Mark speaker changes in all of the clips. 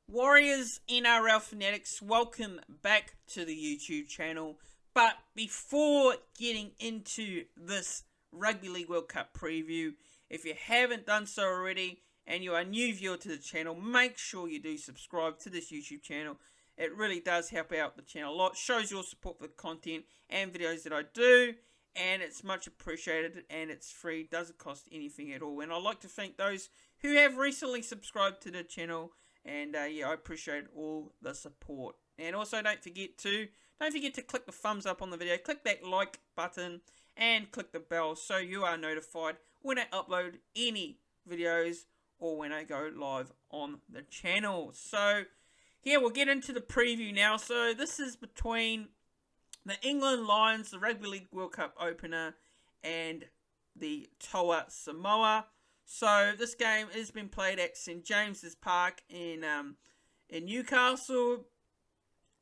Speaker 1: Warriors NRL fanatics, welcome back to the YouTube channel. But before getting into this Rugby League World Cup preview, if you haven't done so already and you're a new viewer to the channel, make sure you do subscribe to this YouTube channel. It really does help out the channel a lot, shows your support for the content and videos that I do, and it's much appreciated, and it's free, doesn't cost anything at all. And I'd like to thank those who have recently subscribed to the channel. And I appreciate all the support. And also don't forget to click the thumbs up on the video, click that like button, and click the bell so you are notified when I upload any videos or when I go live on the channel. So yeah, we'll get into the preview now. So this is between the England Lions, the Rugby League World Cup opener, and the Toa Samoa. So this game has been played at St James's Park in Newcastle.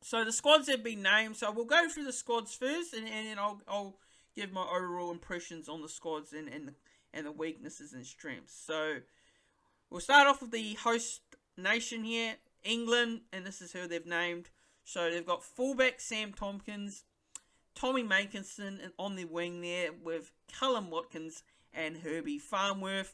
Speaker 1: So the squads have been named. So we'll go through the squads first, and then I'll give my overall impressions on the squads and the weaknesses and strengths. So we'll start off with the host nation here, England, and this is who they've named. So they've got fullback Sam Tompkins, Tommy Makinson on the wing there with Callum Watkins and Herbie Farnworth.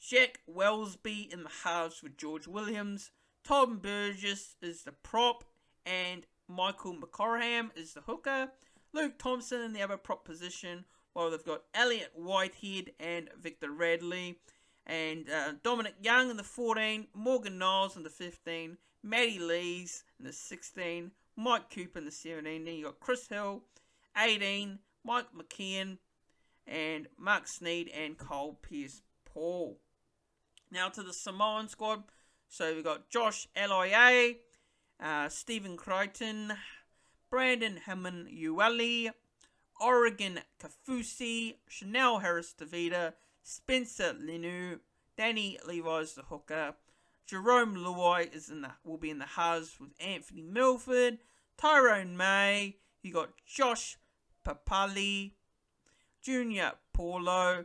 Speaker 1: Jack Wellesby in the halves with George Williams. Tom Burgess is the prop. And Michael McCorham is the hooker. Luke Thompson in the other prop position. While they've got Elliot Whitehead and Victor Radley. And Dominic Young in the 14. Morgan Niles in the 15. Matty Lees in the 16. Mike Cooper in the 17. Then you got Chris Hill, 18. Mike McKeon. And Mark Sneed and Cole Pearce-Paul. Now to the Samoan squad. So we've got Josh Aloiai, Stephen Crichton, Brandon Hammond-Uwali, Oregon Kafusi, Chanel Harris-Davida, Spencer Lenu, Danny Levi's the hooker, Jerome Luai will be in the halves with Anthony Milford, Tyrone May, you got Josh Papali, Junior Paulo,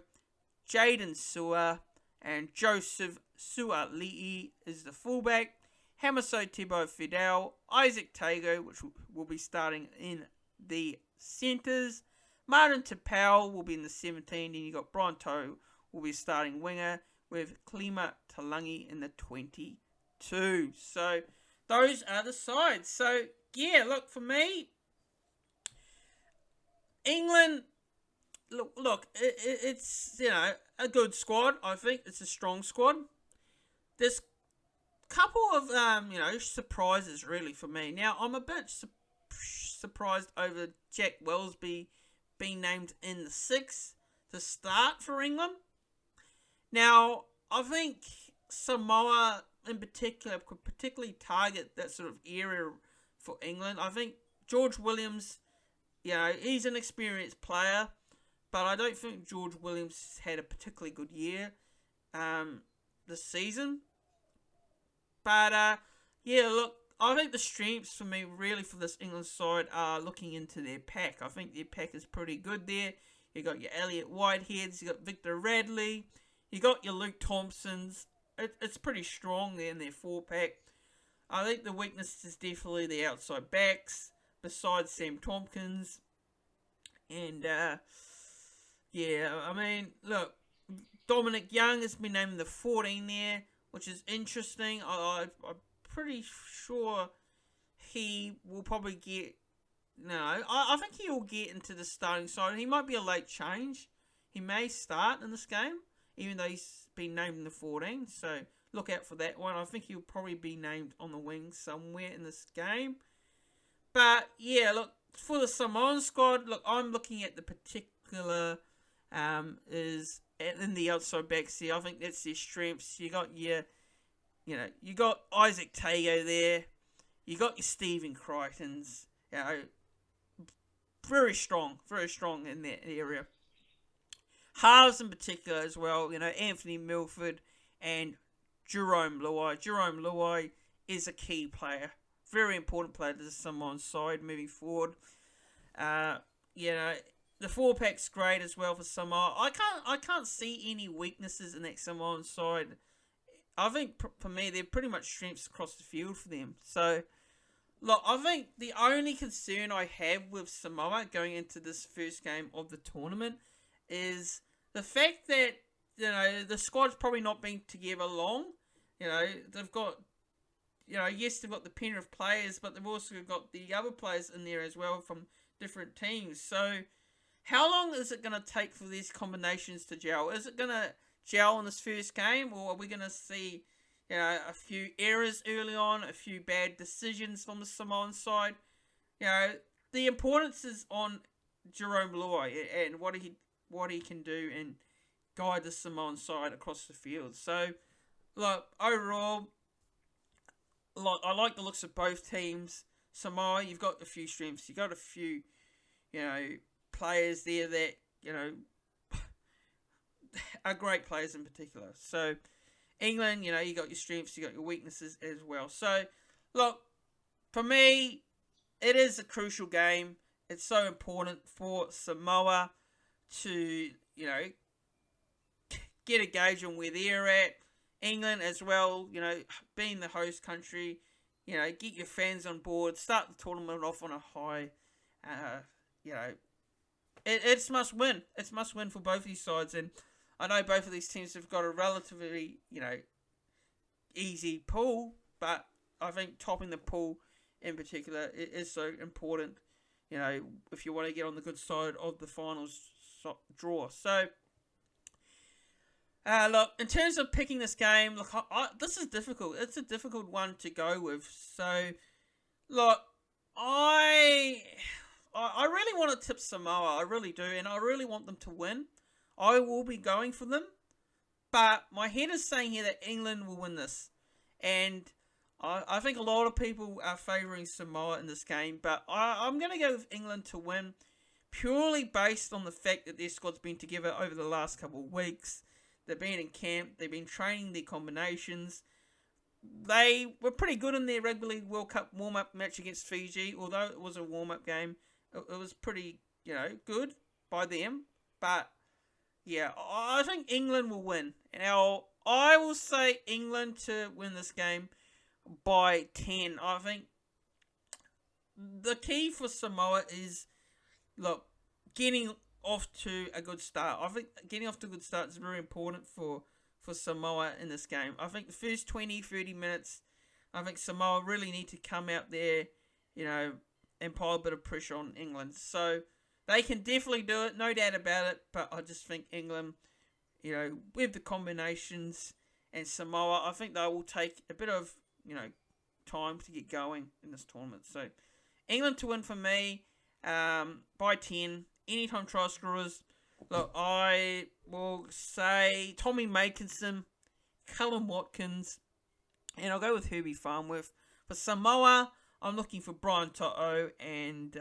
Speaker 1: Jaden Sewer, and Joseph Suali'i is the fullback. Hamaso Tibo Fidel, Isaac Tago, which will be starting in the centres. Martin Tapau will be in the 17, and you got Brian Toe will be starting winger with Klima Talangi in the 22. So those are the sides. So yeah, look, for me, England. Look, it's, a good squad. I think it's a strong squad. There's a couple of, surprises really for me. Now, I'm a bit surprised over Jack Wellesby being named in the 6 to start for England. Now, I think Samoa in particular could particularly target that sort of area for England. I think George Williams, he's an experienced player. But I don't think George Williams had a particularly good year this season. But, look, I think the strengths for me, really, for this England side are looking into their pack. I think their pack is pretty good there. You got your Elliot Whiteheads, you got Victor Radley, you got your Luke Thompsons. It's pretty strong there in their 4-pack. I think the weakness is definitely the outside backs, besides Sam Tompkins. And, look, Dominic Young has been named the 14 there, which is interesting. I'm pretty sure he will probably get... I think he will get into the starting side. He might be a late change. He may start in this game, even though he's been named in the 14. So look out for that one. I think he'll probably be named on the wing somewhere in this game. But, yeah, look, for the Samoan squad, look, I'm looking at the particular... is in the outside backs here. I think that's their strengths. You got you got Isaac Tago there. You got your Stephen Crichtons. Very strong in that area. Halves in particular as well. Anthony Milford and Jerome Luai. Jerome Luai is a key player. Very important player to the Samoan side moving forward. The 4-pack's great as well for Samoa. I can't see any weaknesses in that Samoan side I think for me, they're pretty much strengths across the field for them. So, look, I think the only concern I have with Samoa going into this first game of the tournament is the fact that, the squad's probably not been together long. They've got, yes, they've got the Penrith players, but they've also got the other players in there as well from different teams. So, how long is it going to take for these combinations to gel? Is it going to gel in this first game, or are we going to see, a few errors early on, a few bad decisions from the Samoan side? The importance is on Jerome Loy and what he can do and guide the Samoan side across the field. So, look, overall, I like the looks of both teams. Samoa, you've got a few strengths. You've got a few, players there that, are great players in particular. So, England, you got your strengths, you got your weaknesses as well. So, look, for me, it is a crucial game. It's so important for Samoa to, get a gauge on where they're at. England as well, being the host country, get your fans on board, start the tournament off on a high. It's must win. It's must win for both these sides, and I know both of these teams have got a relatively, easy pool, but I think topping the pool in particular is so important, if you want to get on the good side of the finals draw. So, look, in terms of picking this game, look, this is difficult. It's a difficult one to go with. So, look, I really want to tip Samoa. I really do, and I really want them to win. I will be going for them, but my head is saying here that England will win this, and I think a lot of people are favouring Samoa in this game, but I'm going to go with England to win, purely based on the fact that their squad's been together over the last couple of weeks. They've been in camp, they've been training their combinations. They were pretty good in their Rugby League World Cup warm-up match against Fiji, although it was a warm-up game. It was pretty, good by them, but yeah, I think England will win. Now, I will say England to win this game by 10. I think the key for Samoa is, look, getting off to a good start. I think getting off to a good start is very important for Samoa in this game. I think the first 20, 30 minutes, I think Samoa really need to come out there, and pile a bit of pressure on England. So, they can definitely do it, no doubt about it, but I just think England, with the combinations and Samoa, I think they will take a bit of, time to get going in this tournament. So, England to win for me by 10. Anytime try scorers. Look, I will say Tommy Makinson, Callum Watkins, and I'll go with Herbie Farnworth. For Samoa, I'm looking for Brian To'o, and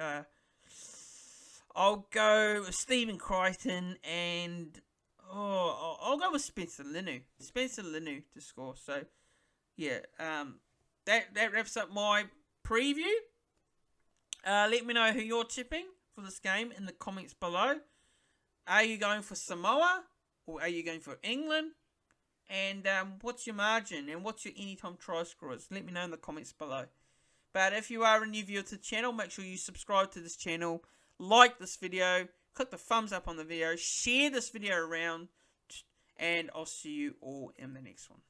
Speaker 1: I'll go with Stephen Crichton, and I'll go with Spencer Linu. Spencer Linu to score. So, yeah, that wraps up my preview. Let me know who you're tipping for this game in the comments below. Are you going for Samoa, or are you going for England? And what's your margin, and what's your anytime try scorers? Let me know in the comments below. But if you are a new viewer to the channel, make sure you subscribe to this channel, like this video, click the thumbs up on the video, share this video around, and I'll see you all in the next one.